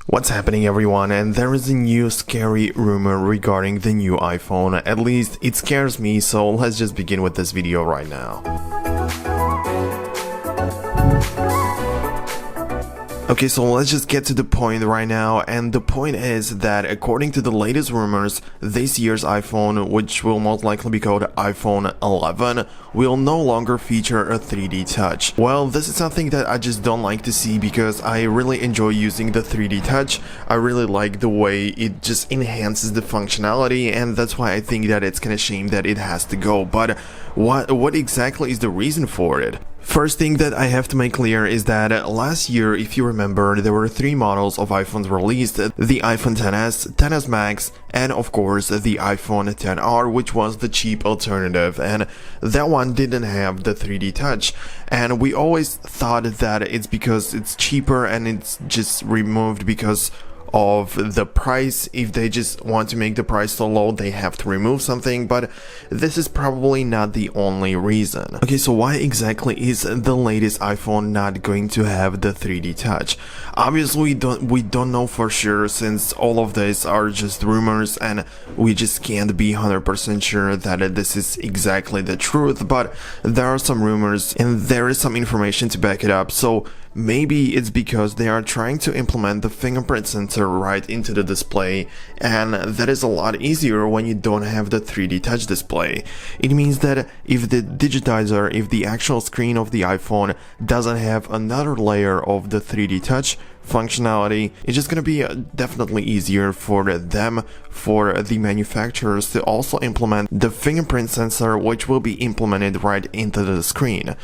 What's happening, everyone? And there is a new scary rumor regarding the new iPhone. At least it scares me, so let's just begin with this video right now. Okay, so let's just get to the point right now, and the point is that according to the latest rumors, this year's iPhone, which will most likely be called iPhone 11, will no longer feature a 3D touch. Well, this is something that I just don't like to see because I really enjoy using the 3D touch. I really like the way it just enhances the functionality, and that's why I think that it's kind of shame that it has to go. But what exactly is the reason for it? First thing that I have to make clear is that last year, if you remember, there were 3 models of iPhones released: the iPhone XS, XS Max, and of course the iPhone XR, which was the cheap alternative, and that one didn't have the 3D touch. And we always thought that it's because it's cheaper and it's just removed because of the price. If they just want to make the price so low, they have to remove something, but this is probably not the only reason. Okay, so why exactly is the latest iPhone not going to have the 3D touch? Obviously we don't know for sure, since all of this are just rumors and we just can't be 100% sure that this is exactly the truth, but there are some rumors and there is some information to back it up. So maybe it's because they are trying to implement the fingerprint sensor right into the display, and that is a lot easier when you don't have the 3D touch display. It means that if the digitizer, if the actual screen of the iPhone doesn't have another layer of the 3D touch functionality, it's just gonna be definitely easier for them, for the manufacturers, to also implement the fingerprint sensor, which will be implemented right into the screen.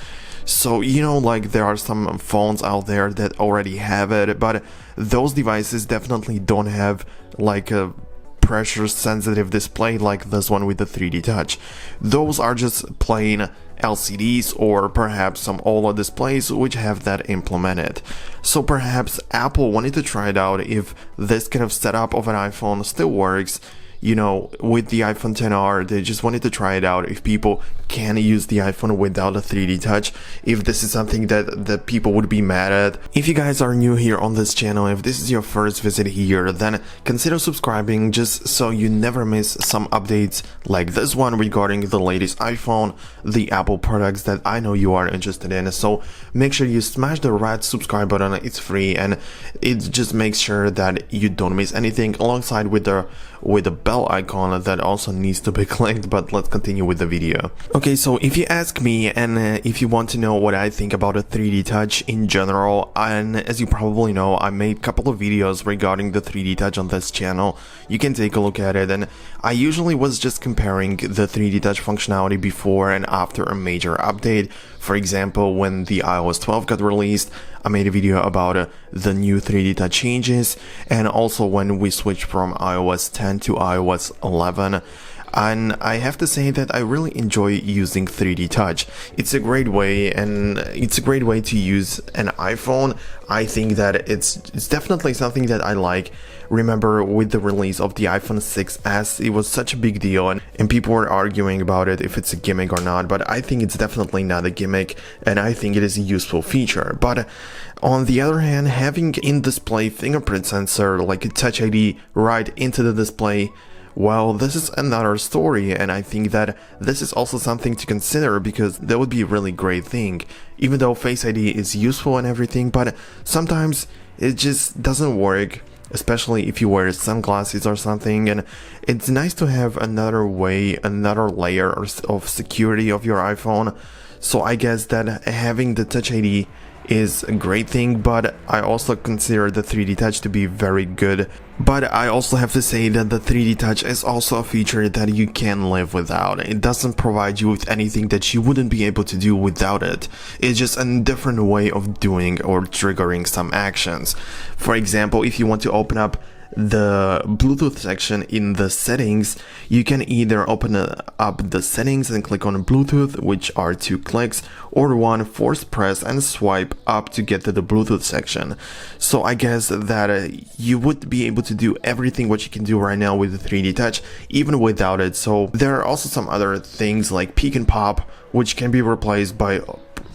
So, like there are some phones out there that already have it, but those devices definitely don't have like a pressure sensitive display like this one with the 3D touch. Those are just plain LCDs or perhaps some OLED displays which have that implemented. So perhaps Apple wanted to try it out if this kind of setup of an iPhone still works. With the iPhone XR, they just wanted to try it out if people can use the iPhone without a 3D touch, if this is something that people would be mad at. If you guys are new here on this channel, if this is your first visit here, then consider subscribing just so you never miss some updates like this one regarding the latest iPhone, the Apple products that I know you are interested in. So make sure you smash the red subscribe button, it's free, and it just makes sure that you don't miss anything, alongside with the bell icon that also needs to be clicked. But let's continue with the video. Okay, so if you ask me, and if you want to know what I think about a 3D touch in general, and as you probably know, I made a couple of videos regarding the 3D touch on this channel. You can take a look at it, and I usually was just comparing the 3D touch functionality before and after a major update. For example, when the iOS 12 got released, I made a video about the new 3D touch changes, and also when we switched from iOS 10 to iOS 11. And I have to say that I really enjoy using 3D touch. It's a great way, and it's a great way to use an iPhone. I think that it's definitely something that I like. Remember, with the release of the iPhone 6s, it was such a big deal, and people were arguing about it if it's a gimmick or not, but I think it's definitely not a gimmick, and I think it is a useful feature. But on the other hand, having in-display fingerprint sensor like a Touch ID right into the display, well, this is another story, and I think that this is also something to consider, because that would be a really great thing. Even though Face ID is useful and everything, but sometimes it just doesn't work, especially if you wear sunglasses or something, and it's nice to have another way, another layer of security of your iPhone. So I guess that having the Touch ID is a great thing, but I also consider the 3D touch to be very good. But I also have to say that the 3D touch is also a feature that you can live without. It doesn't provide you with anything that you wouldn't be able to do without it. It's just a different way of doing or triggering some actions. For example, if you want to open up the Bluetooth section in the settings, you can either open up the settings and click on Bluetooth, which are 2 clicks, or one force press and swipe up to get to the Bluetooth section. So I guess that you would be able to do everything what you can do right now with the 3D touch, even without it. So there are also some other things like peek and pop, which can be replaced by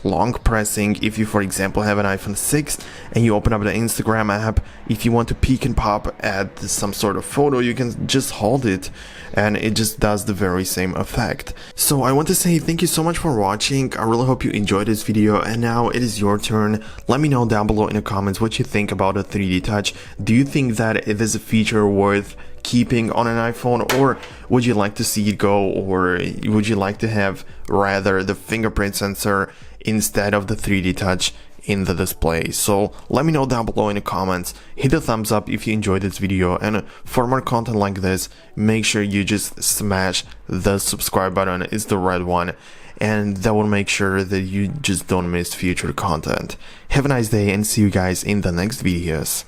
long pressing. If you, for example, have an iPhone 6 and you open up the Instagram app, if you want to peek and pop at some sort of photo, you can just hold it and it just does the very same effect. So I want to say thank you so much for watching. I really hope you enjoyed this video, and now it is your turn. Let me know down below in the comments what you think about the 3D touch. Do you think that it is a feature worth keeping on an iPhone, or would you like to see it go, or would you like to have rather the fingerprint sensor instead of the 3D touch in the display? So let me know down below in the comments. Hit the thumbs up if you enjoyed this video, and for more content like this, make sure you just smash the subscribe button. It's the red one, and that will make sure that you just don't miss future content. Have a nice day and see you guys in the next videos.